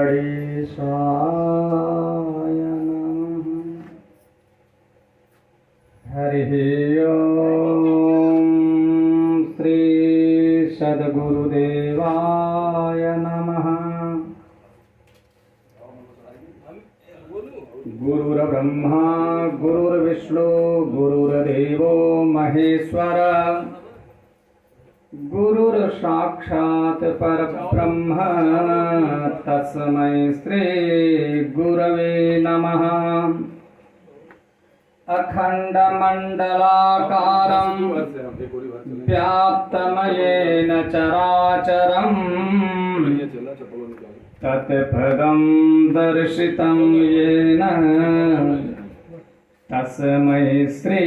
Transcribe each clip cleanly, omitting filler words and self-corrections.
गणेशाय नमः। हरिः ओम श्री सद्गुरुदेवाय नमः। गुरुर्ब्रह्मा गुरुर्विष्णु गुरुर्देवो महेश्वर गुरुर्साक्षात् परब्रह्म तस्मै श्री गुरवे नमः। अखण्डमण्डलाकारं व्याप्तमयेन चराचरं तत्पदं दर्शितं येन तस्मै श्री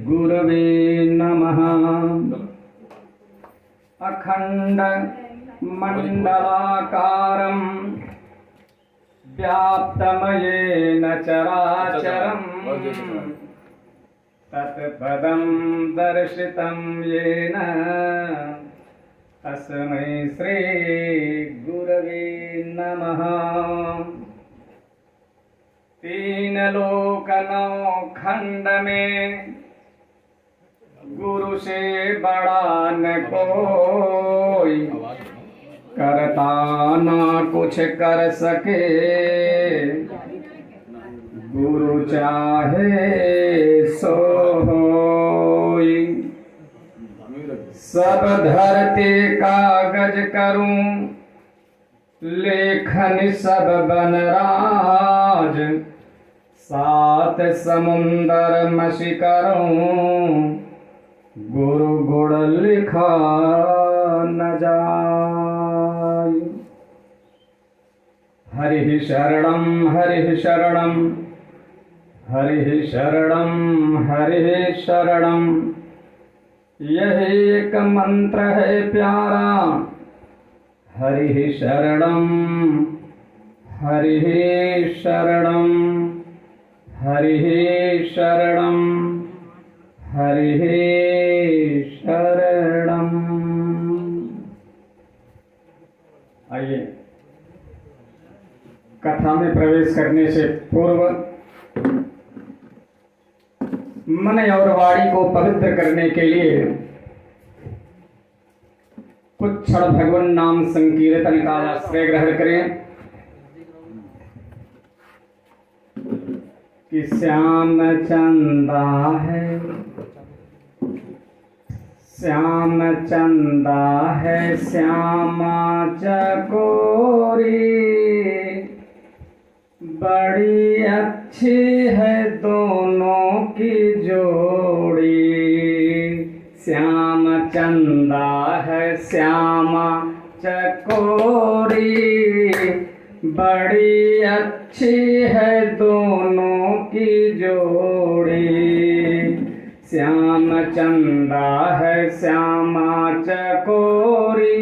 गुरवे नमः। अखंड मंडलाकारं व्याप्तमयेन चराचरं तत्पदं दर्शितं येन तस्मै श्री गुरवे नमः। तीन लोक नौ खंड में गुरु से बड़ा न कोई, करता ना कुछ कर सके गुरु चाहे सो होई। सब धरती कागज करूं लेखन सब बनराज, सात समुंदर मसी करूं गुरु गुण लिखा न जाय। हरिः शरणं हरिः शरणं हरिः शरणं हरिः शरणं। यही एक मंत्र है प्यारा, हरिः शरणं हरिः शरणं हरिः शरणं हरिः शरणं। आइए कथा में प्रवेश करने से पूर्व मन और वाणी को पवित्र करने के लिए कुछ क्षण भगवान नाम संकीर्तन का आश्रय ग्रहण करें कि श्याम चंदा है श्याम चंदा है श्यामा चकोरी, बड़ी अच्छी है दोनों की जोड़ी। श्याम चंदा है श्यामा चकोरी, बड़ी अच्छी है दोनों की जोड़ी। श्याम चंदा है श्यामा चकोरी,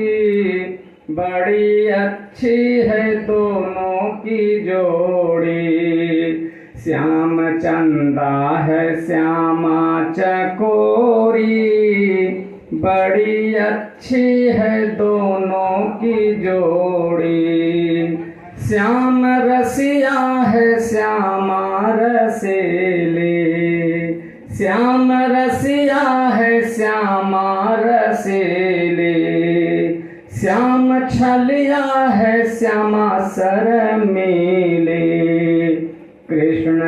बड़ी अच्छी है दोनों की जोड़ी। श्याम चंदा है श्यामा चकोरी, बड़ी अच्छी है दोनों की जोड़ी। श्याम रसिया है श्यामा रसीली, श्याम रसिया है श्यामा रसीली। श्याम छलिया है श्यामा शर्मीली। कृष्ण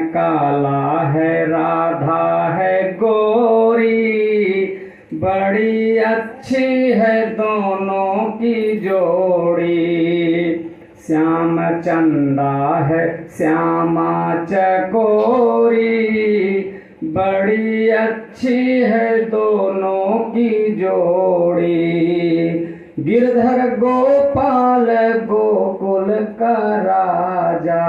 काला है राधा है गोरी, बड़ी अच्छी है दोनों की जोड़ी। श्याम चंदा है श्यामा चकोरी, बड़ी अच्छी है दोनों की जोड़ी। गिरधर गोपाल गोकुल का राजा,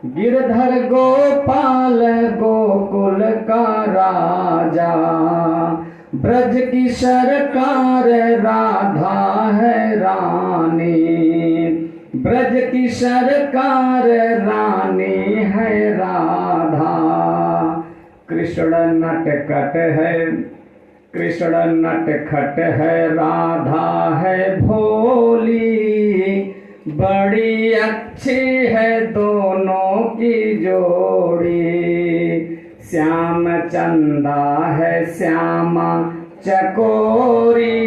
गिरधर गोपाल गोकुल का राजा। ब्रज की सरकार राधा है रानी, ब्रज की सरकार रानी है राधा। कृष्ण नटखट है कृष्ण नटखट है राधा है भोली, बड़ी अच्छी है दोनों की जोड़ी। श्याम चंदा है श्यामा चकोरी,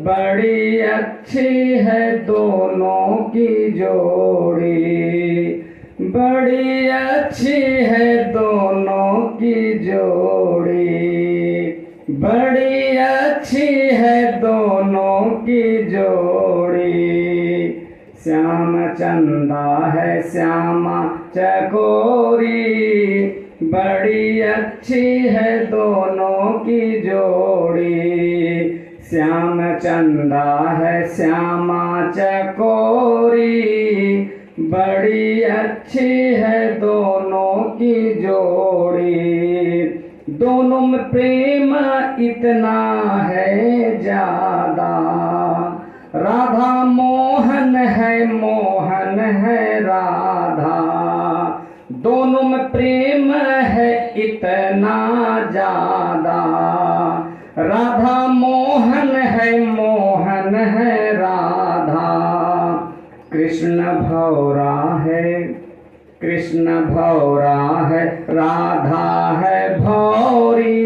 बड़ी अच्छी है दोनों की जोड़ी। बड़ी अच्छी है दोनों की जोड़ी, बड़ी अच्छी है दोनों की जोड़ी। श्याम चंदा है श्यामा चकोरी, बड़ी अच्छी है दोनों की जोड़ी। श्याम चंदा है श्यामा चकोरी, बड़ी अच्छी है दोनों की जोड़ी। दोनों में प्रेम इतना है ज्यादा, राधा मोहन है राधा। दोनों में प्रेम है इतना ज्यादा, राधा मोहन है राधा। कृष्ण भौरा है राधा है भौरी,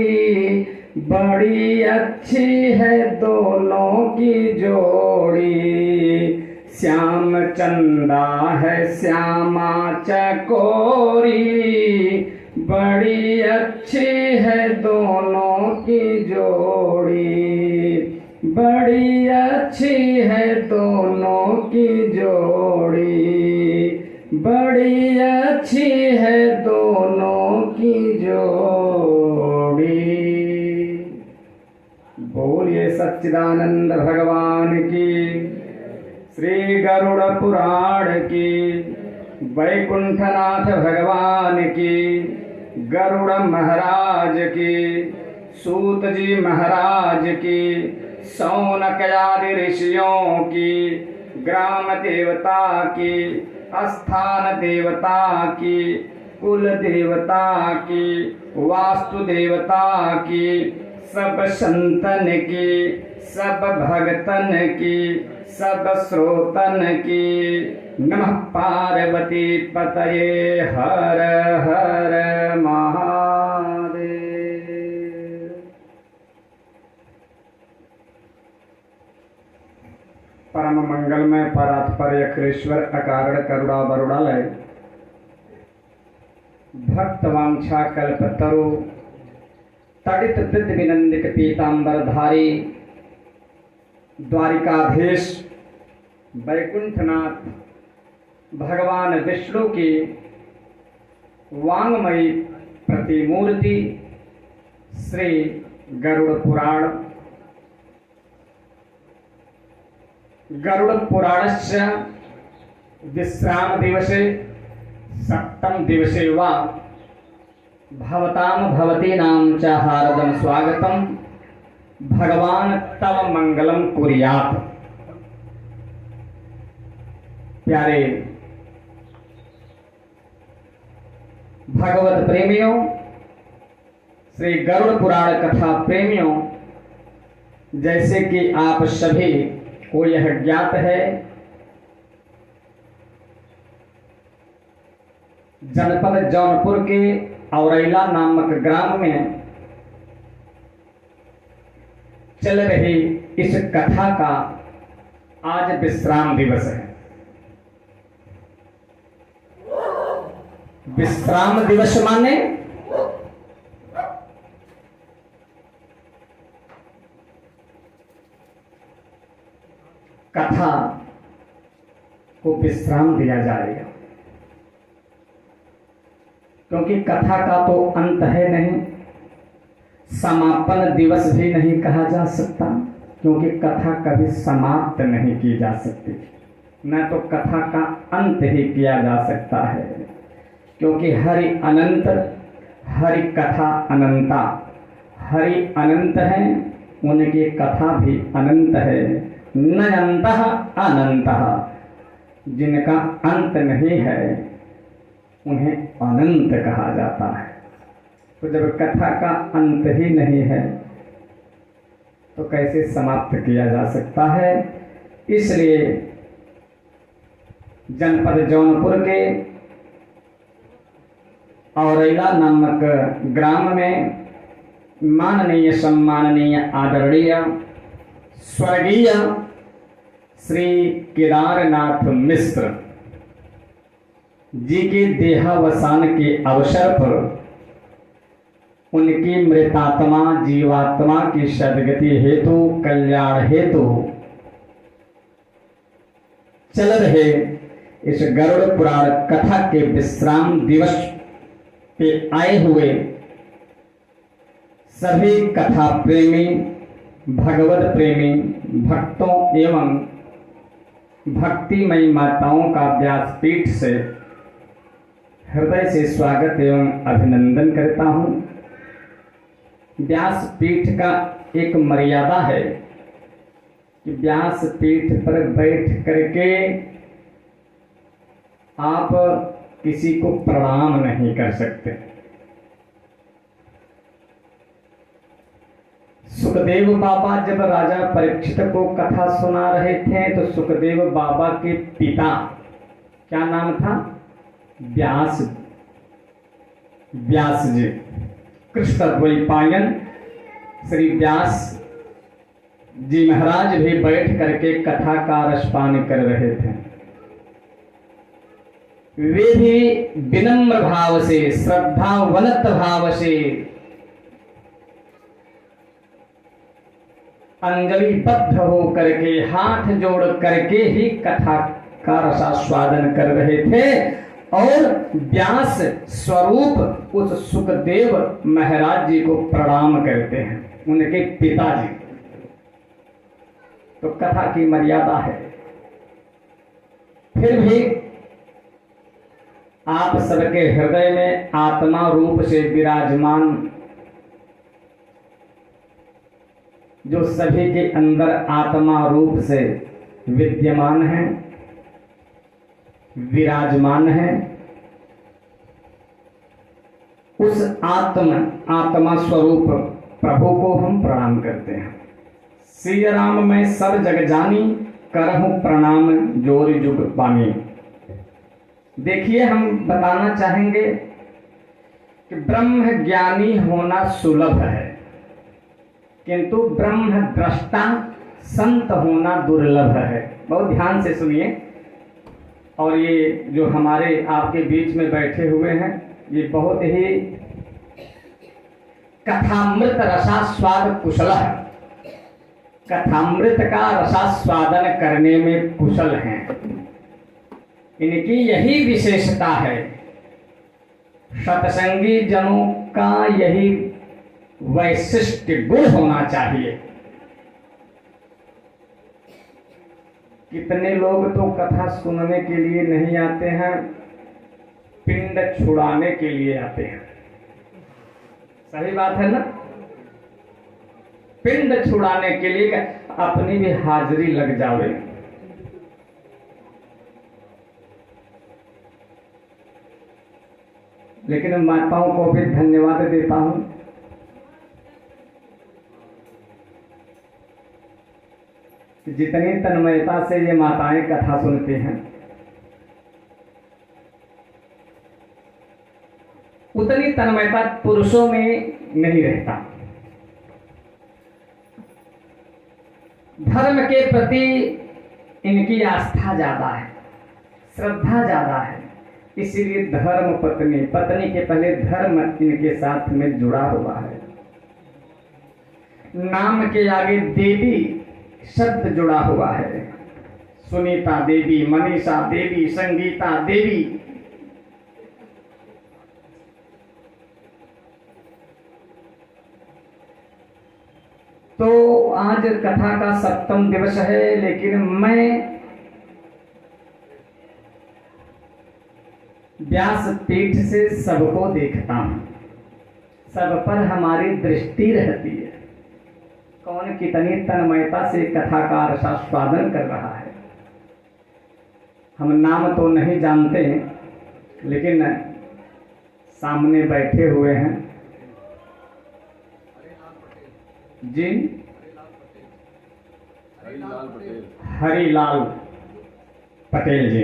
बड़ी अच्छी है दोनों की जोड़ी। श्याम चंदा है श्यामा चकोरी, बड़ी अच्छी है दोनों की जोड़ी। बड़ी अच्छी है दोनों की जोड़ी, बड़ी अच्छी है दोनों की जोड़ी। बोलिए सच्चिदानंद भगवान की, श्री गरुड़ पुराण की, वैकुंठनाथ भगवान की, गरुड़ महाराज की, सूत जी महाराज की, सौनक आदि ऋषियों की, ग्राम देवता की, स्थान देवता की, कुल देवता की, वास्तु देवता की, सब संतन की, सब भगतन की, सब श्रोतन की। नमः पार्वती पतये हर हर महादेव। परम मंगलमय परात्पर अखिलेश्वर अकारण करुणा वरुणालय भक्त वांछा कल्पतरु तड़ित वृद्ध विनंदित पीतांबरधारी द्वारिकाधीश वैकुंठनाथ भगवान विष्णु की वांगमयी प्रतिमूर्ति श्री गरुड़ पुराण। गरुड़ पुराणस्य विश्राम दिवसे सप्तम दिवसे वा भवतां भवतीनां च हार्दं स्वागतम्। भगवान तव मंगलम कुर्यात्। प्यारे भगवत प्रेमियों, श्री गरुड़ पुराण कथा प्रेमियों, जैसे कि आप सभी को यह ज्ञात है, जनपद जौनपुर के औरैला नामक ग्राम में चल रही इस कथा का आज विश्राम दिवस है। विश्राम दिवस माने कथा को विश्राम दिया जाएगा, क्योंकि कथा का तो अंत है नहीं, समापन दिवस भी नहीं कहा जा सकता, क्योंकि कथा कभी समाप्त नहीं की जा सकती, न तो कथा का अंत ही किया जा सकता है, क्योंकि हरि अनंत, हरि कथा अनंता। हरि अनंत है, उनकी कथा भी अनंत है। नयंतः अनंतः, जिनका अंत नहीं है उन्हें अनंत कहा जाता है। तो जब कथा का अंत ही नहीं है तो कैसे समाप्त किया जा सकता है। इसलिए जनपद जौनपुर के औरैला नामक ग्राम में माननीय सम्माननीय आदरणीय स्वर्गीय श्री केदारनाथ मिश्र जी के देहावसान के अवसर पर उनकी मृतात्मा जीवात्मा की सद्गति हेतु कल्याण हेतु चल रहे इस गरुड़ पुराण कथा के विश्राम दिवस पे आए हुए सभी कथा प्रेमी, भगवत प्रेमी भक्तों एवं भक्तिमयी माताओं का व्यासपीठ से हृदय से स्वागत एवं अभिनंदन करता हूँ। व्यासपीठ का एक मर्यादा है कि व्यासपीठ पर बैठ करके आप किसी को प्रणाम नहीं कर सकते। सुखदेव बाबा जब राजा परीक्षित को कथा सुना रहे थे तो सुखदेव बाबा के पिता, क्या नाम था? व्यास जी, कृष्ण द्वैपायन श्री व्यास जी महाराज भी बैठ करके कथा का रसपान कर रहे थे। वे भी विनम्र भाव से, श्रद्धावनत भाव से, अंजलिबद्ध हो करके, हाथ जोड़ करके ही कथा का रसास्वादन कर रहे थे। और व्यास स्वरूप उस सुखदेव महाराज जी को प्रणाम करते हैं, उनके पिताजी। तो कथा की मर्यादा है। फिर भी आप सबके हृदय में आत्मा रूप से विराजमान, जो सभी के अंदर आत्मा रूप से विद्यमान है, विराजमान है, उस आत्मा स्वरूप प्रभु को हम प्रणाम करते हैं। श्री राम मैं सब जग जानी, करहूं प्रणाम जोर जुग बानी। देखिए, हम बताना चाहेंगे कि ब्रह्म ज्ञानी होना सुलभ है, किंतु ब्रह्म दृष्टा संत होना दुर्लभ है। बहुत ध्यान से सुनिए। और ये जो हमारे आपके बीच में बैठे हुए हैं, ये बहुत ही कथामृत रसास्वाद कुशल है, कथामृत का रसास्वादन करने में कुशल हैं। इनकी यही विशेषता है। सत्संगी जनों का यही वैशिष्ट गुण होना चाहिए। कितने लोग तो कथा सुनने के लिए नहीं आते हैं, पिंड छुड़ाने के लिए आते हैं। सही बात है ना? पिंड छुड़ाने के लिए अपनी भी हाजिरी लग जावे। लेकिन माताओं को भी धन्यवाद देता हूं, जितनी तन्मयता से ये माताएं कथा सुनती हैं, उतनी तन्मयता पुरुषों में नहीं रहता। धर्म के प्रति इनकी आस्था ज्यादा है, श्रद्धा ज्यादा है। इसीलिए धर्म पत्नी, पत्नी के पहले धर्म इनके साथ में जुड़ा हुआ है। नाम के आगे देवी शब्द जुड़ा हुआ है। सुनीता देवी, मनीषा देवी, संगीता देवी। तो आज कथा का 7वां दिवस है, लेकिन मैं व्यासपीठ से सबको देखता हूं, सब पर हमारी दृष्टि रहती है। कौन कितनी तन्मयता से कथा का रसास्वादन कर रहा है। हम नाम तो नहीं जानते, लेकिन सामने बैठे हुए हैं जी। हरिलाल पटेल जी।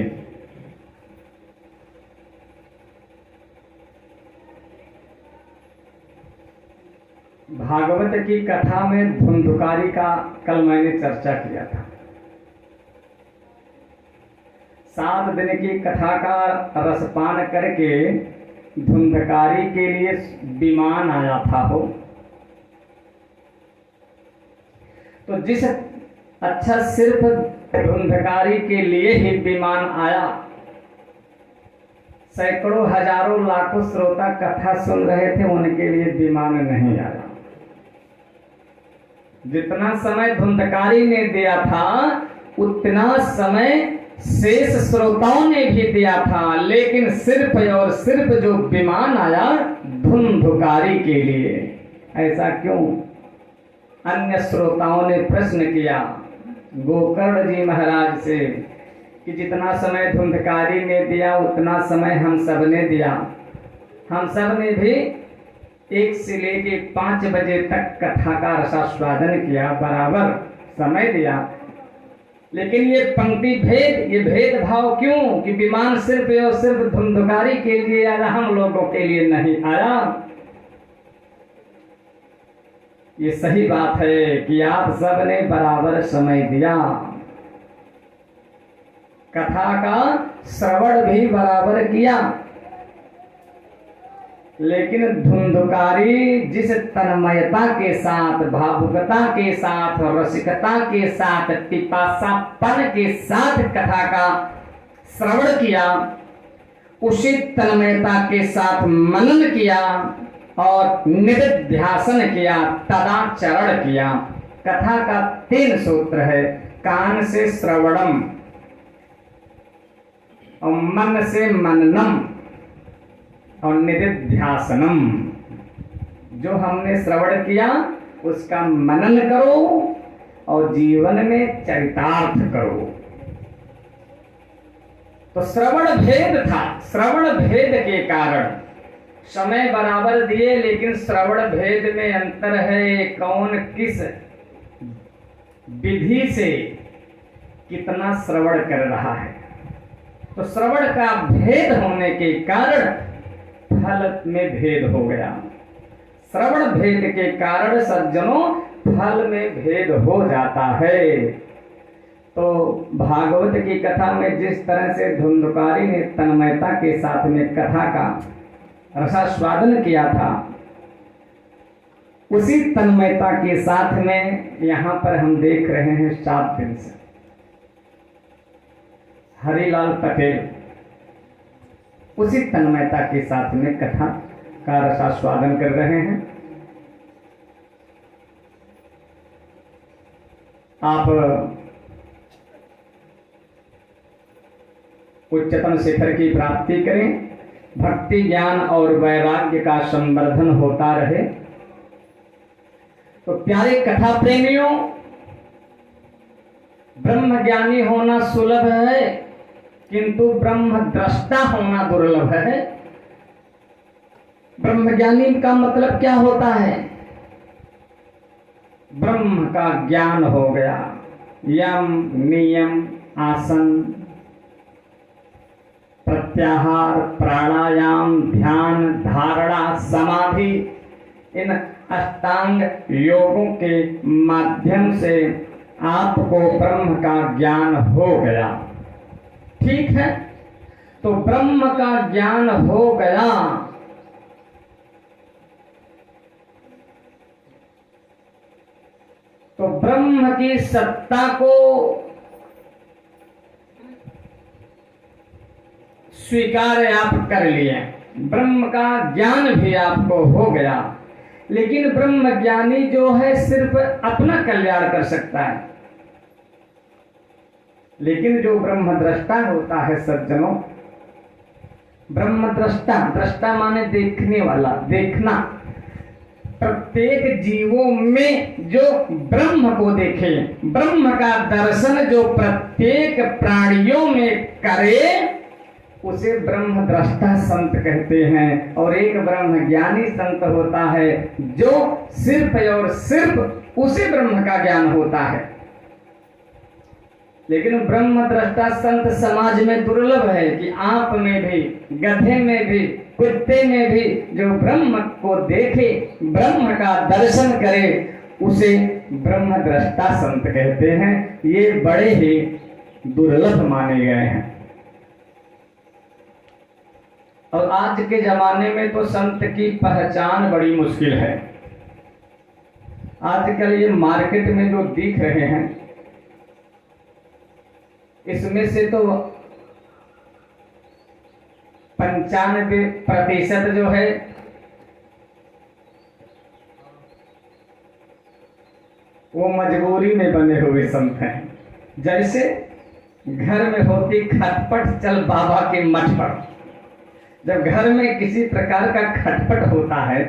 भागवत की कथा में धुंधुकारी का कल मैंने चर्चा किया था। 7 दिन की कथा का रसपान करके धुंधकारी के लिए विमान आया था हो। तो जिस अच्छा सिर्फ धुंधकारी के लिए ही विमान आया, सैकड़ों हजारों लाखों श्रोता कथा सुन रहे थे, उनके लिए विमान नहीं आया। जितना समय धुंधकारी ने दिया था उतना समय शेष श्रोताओं ने भी दिया था, लेकिन सिर्फ और सिर्फ जो विमान आया धुंधकारी के लिए। ऐसा क्यों? अन्य श्रोताओं ने प्रश्न किया गोकर्ण जी महाराज से कि जितना समय धुंधकारी ने दिया उतना समय हम सब ने दिया। हम सब ने भी 1 से लेके 5 बजे तक कथा का रसास्वादन किया, बराबर समय दिया। लेकिन ये पंक्ति भेद, ये भेदभाव क्यों कि विमान सिर्फ और सिर्फ धुंधकारी के लिए आया, हम लोगों के लिए नहीं आया? ये सही बात है कि आप सब ने बराबर समय दिया, कथा का श्रवण भी बराबर किया, लेकिन धुंधकारी जिस तन्मयता के साथ, भावुकता के साथ, रसिकता के साथ, पिपासापन के साथ कथा का श्रवण किया, उसी तन्मयता के साथ मनन किया और निधिध्यासन किया, तदाचरण किया। कथा का 3 सूत्र है, कान से श्रवणम और मन से मननम और निधिध्यासनम। जो हमने श्रवण किया उसका मनन करो और जीवन में चरितार्थ करो। तो श्रवण भेद था, श्रवण भेद के कारण समय बराबर दिए, लेकिन श्रवण भेद में अंतर है। कौन किस विधि से कितना श्रवण कर रहा है। तो श्रवण का भेद होने के कारण फल में भेद हो गया। श्रवण भेद के कारण सज्जनों फल में भेद हो जाता है। तो भागवत की कथा में जिस तरह से धुंधकारी ने तन्मयता के साथ में कथा का रसास्वादन किया था, उसी तन्मयता के साथ में यहाँ पर हम देख रहे हैं 7 दिन से हरिलाल पटेल उसी तन्मयता के साथ में कथा का रसास्वादन कर रहे हैं। आप उच्चतम शिखर की प्राप्ति करें, भक्ति ज्ञान और वैराग्य का संवर्धन होता रहे। तो प्यारे कथा प्रेमियों, ब्रह्म ज्ञानी होना सुलभ है, किंतु ब्रह्म दृष्टा होना दुर्लभ है। ब्रह्म ज्ञानी का मतलब क्या होता है? ब्रह्म का ज्ञान हो गया, यम नियम आसन प्रत्याहार प्राणायाम ध्यान धारणा समाधि, इन अष्टांग योगों के माध्यम से आपको ब्रह्म का ज्ञान हो गया। ठीक है, तो ब्रह्म का ज्ञान हो गया, तो ब्रह्म की सत्ता को स्वीकार आप कर लिए, ब्रह्म का ज्ञान भी आपको हो गया। लेकिन ब्रह्म ज्ञानी जो है सिर्फ अपना कल्याण कर सकता है, लेकिन जो ब्रह्म दृष्टा होता है सज्जनों, ब्रह्म दृष्टा, दृष्टा माने देखने वाला, देखना, प्रत्येक जीवों में जो ब्रह्म को देखे, ब्रह्म का दर्शन जो प्रत्येक प्राणियों में करे, उसे ब्रह्म दृष्टा संत कहते हैं। और एक ब्रह्म ज्ञानी संत होता है जो सिर्फ और सिर्फ उसे ब्रह्म का ज्ञान होता है। लेकिन ब्रह्म दृष्टा संत समाज में दुर्लभ है कि आप में भी, गधे में भी, कुत्ते में भी जो ब्रह्म को देखे, ब्रह्म का दर्शन करे, उसे ब्रह्म दृष्टा संत कहते हैं। ये बड़े ही दुर्लभ माने गए हैं। और आज के जमाने में तो संत की पहचान बड़ी मुश्किल है। आजकल ये मार्केट में जो दिख रहे हैं, इसमें से तो 95% जो है वो मजबूरी में बने हुए संत हैं। जैसे घर में होती खटपट, चल बाबा के मठ पर। जब घर में किसी प्रकार का खटपट होता है,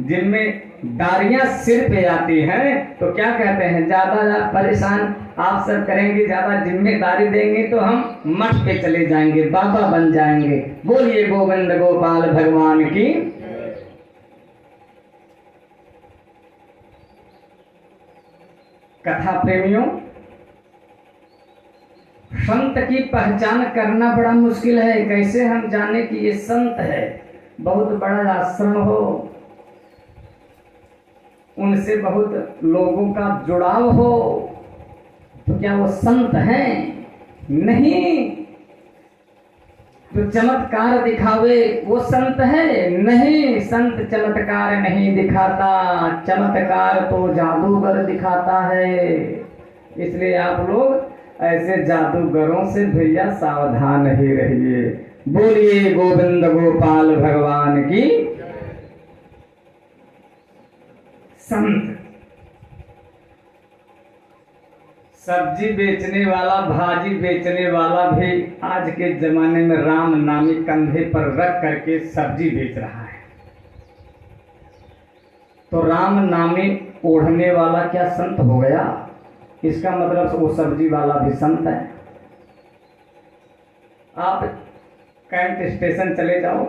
जिम्मेदारियां सिर पे आती हैं, तो क्या कहते हैं, ज्यादा परेशान आप सब करेंगे, ज्यादा जिम्मेदारी देंगे तो हम मठ पे चले जाएंगे, बाबा बन जाएंगे। बोलिए गोविंद गोपाल भगवान की। कथा प्रेमियों, संत की पहचान करना बड़ा मुश्किल है। कैसे हम जाने कि ये संत है? बहुत बड़ा आश्रम हो, उनसे बहुत लोगों का जुड़ाव हो, तो क्या वो संत हैं? नहीं। जो चमत्कार दिखावे वो संत है? नहीं, संत चमत्कार नहीं दिखाता, चमत्कार तो जादूगर दिखाता है। इसलिए आप लोग ऐसे जादूगरों से भैया सावधान ही रहिए। बोलिए गोविंद गोपाल भगवान की। संत सब्जी बेचने वाला, भाजी बेचने वाला भी आज के जमाने में राम नामी कंधे पर रख करके सब्जी बेच रहा है। तो राम नामी ओढ़ने वाला क्या संत हो गया? इसका मतलब वो सब्जी वाला भी संत है। आप कैंट स्टेशन चले जाओ,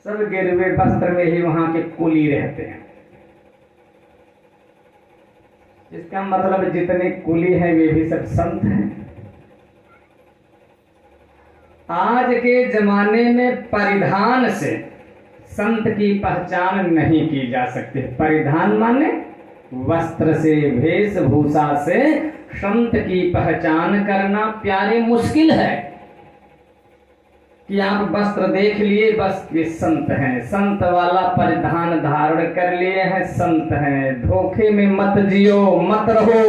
सब गिरवे वस्त्र में ही वहां के कुली रहते हैं। इसका मतलब जितने कुली हैं वे भी सब संत हैं। आज के जमाने में परिधान से संत की पहचान नहीं की जा सकती। परिधान माने वस्त्र से, वेशभूषा से संत की पहचान करना प्यारे मुश्किल है कि आप वस्त्र देख लिए बस ये संत हैं, संत वाला परिधान धारण कर लिए हैं, संत हैं। धोखे में मत जियो, मत रहो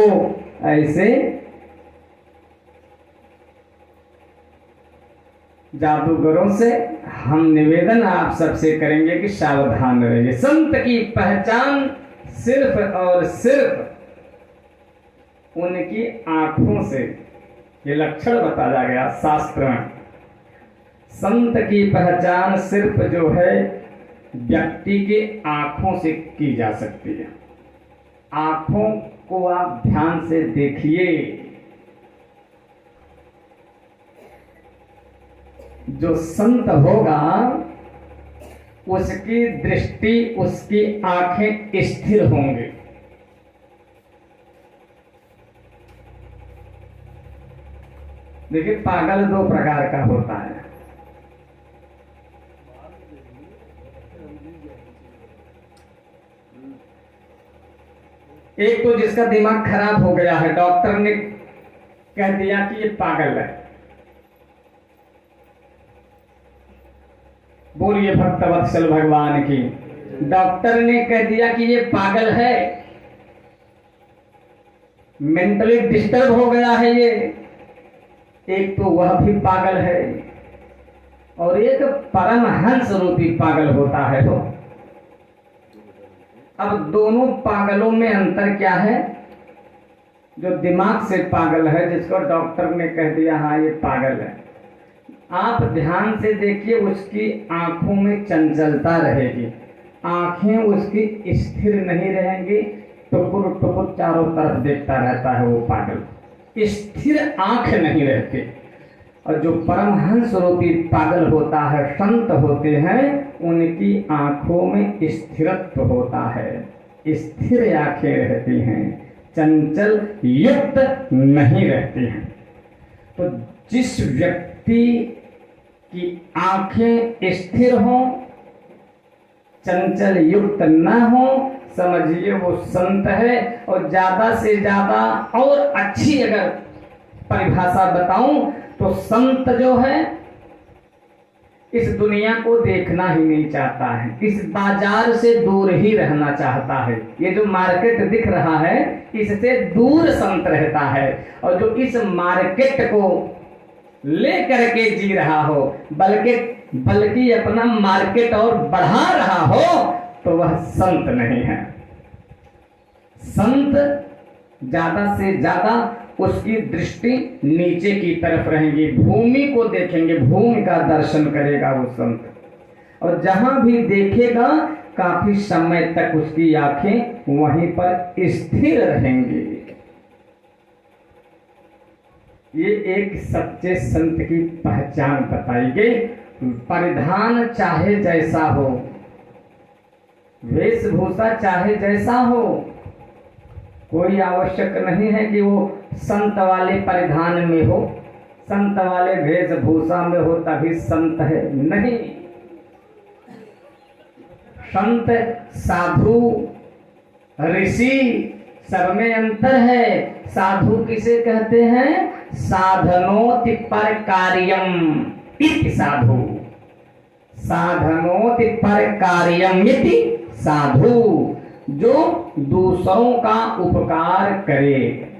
ऐसे जादूगरों से। हम निवेदन आप सबसे करेंगे कि सावधान रहिए। संत की पहचान सिर्फ और सिर्फ उनकी आंखों से, ये लक्षण बताया गया शास्त्र में। संत की पहचान सिर्फ जो है व्यक्ति के आंखों से की जा सकती है। आंखों को आप ध्यान से देखिए। जो संत होगा उसकी दृष्टि, उसकी आंखें स्थिर होंगी। देखिए, पागल दो प्रकार का होता है। एक तो जिसका दिमाग खराब हो गया है, डॉक्टर ने कह दिया कि ये पागल है। बोलिए भक्तवत्सल भगवान की। डॉक्टर ने कह दिया कि ये पागल है, मेंटली डिस्टर्ब हो गया है ये। एक तो वह भी पागल है और एक परमहंस रूपी पागल होता है। तो अब दोनों पागलों में अंतर क्या है? जो दिमाग से पागल है, जिसको डॉक्टर ने कह दिया हाँ ये पागल है, आप ध्यान से देखिए, उसकी आंखों में चंचलता रहेगी, आंखें उसकी स्थिर नहीं रहेंगी, टुकुर टुकुर चारों तरफ देखता रहता है वो पागल, स्थिर आंख नहीं रहती। और जो परमहंस रूपी पागल होता है, संत होते हैं, उनकी आंखों में स्थिरत्व होता है, स्थिर आंखें रहती हैं, चंचल युक्त नहीं रहते हैं। तो जिस व्यक्ति की आंखें स्थिर हों, चंचल युक्त न हो, समझिए वो संत है। और ज्यादा से ज्यादा और अच्छी अगर परिभाषा बताऊं तो संत जो है इस दुनिया को देखना ही नहीं चाहता है, इस बाजार से दूर ही रहना चाहता है। ये जो मार्केट दिख रहा है इससे दूर संत रहता है। और जो इस मार्केट को ले करके जी रहा हो, बल्कि अपना मार्केट और बढ़ा रहा हो, तो वह संत नहीं है। संत ज्यादा से ज्यादा उसकी दृष्टि नीचे की तरफ रहेगी, भूमि को देखेंगे, भूमि का दर्शन करेगा वो संत। और जहां भी देखेगा काफी समय तक उसकी आंखें वहीं पर स्थिर रहेंगी। ये एक सच्चे संत की पहचान बताई गई। परिधान चाहे जैसा हो, वेशभूषा चाहे जैसा हो, कोई आवश्यक नहीं है कि वो संत वाले परिधान में हो, संत वाले वेशभूषा में हो तभी संत है, नहीं। संत, साधु, ऋषि सब में अंतर है। साधु किसे कहते हैं? साधनोति पर कार्यम इति साधु, साधनोति पर कार्यम इति साधु, जो दूसरों का उपकार करे।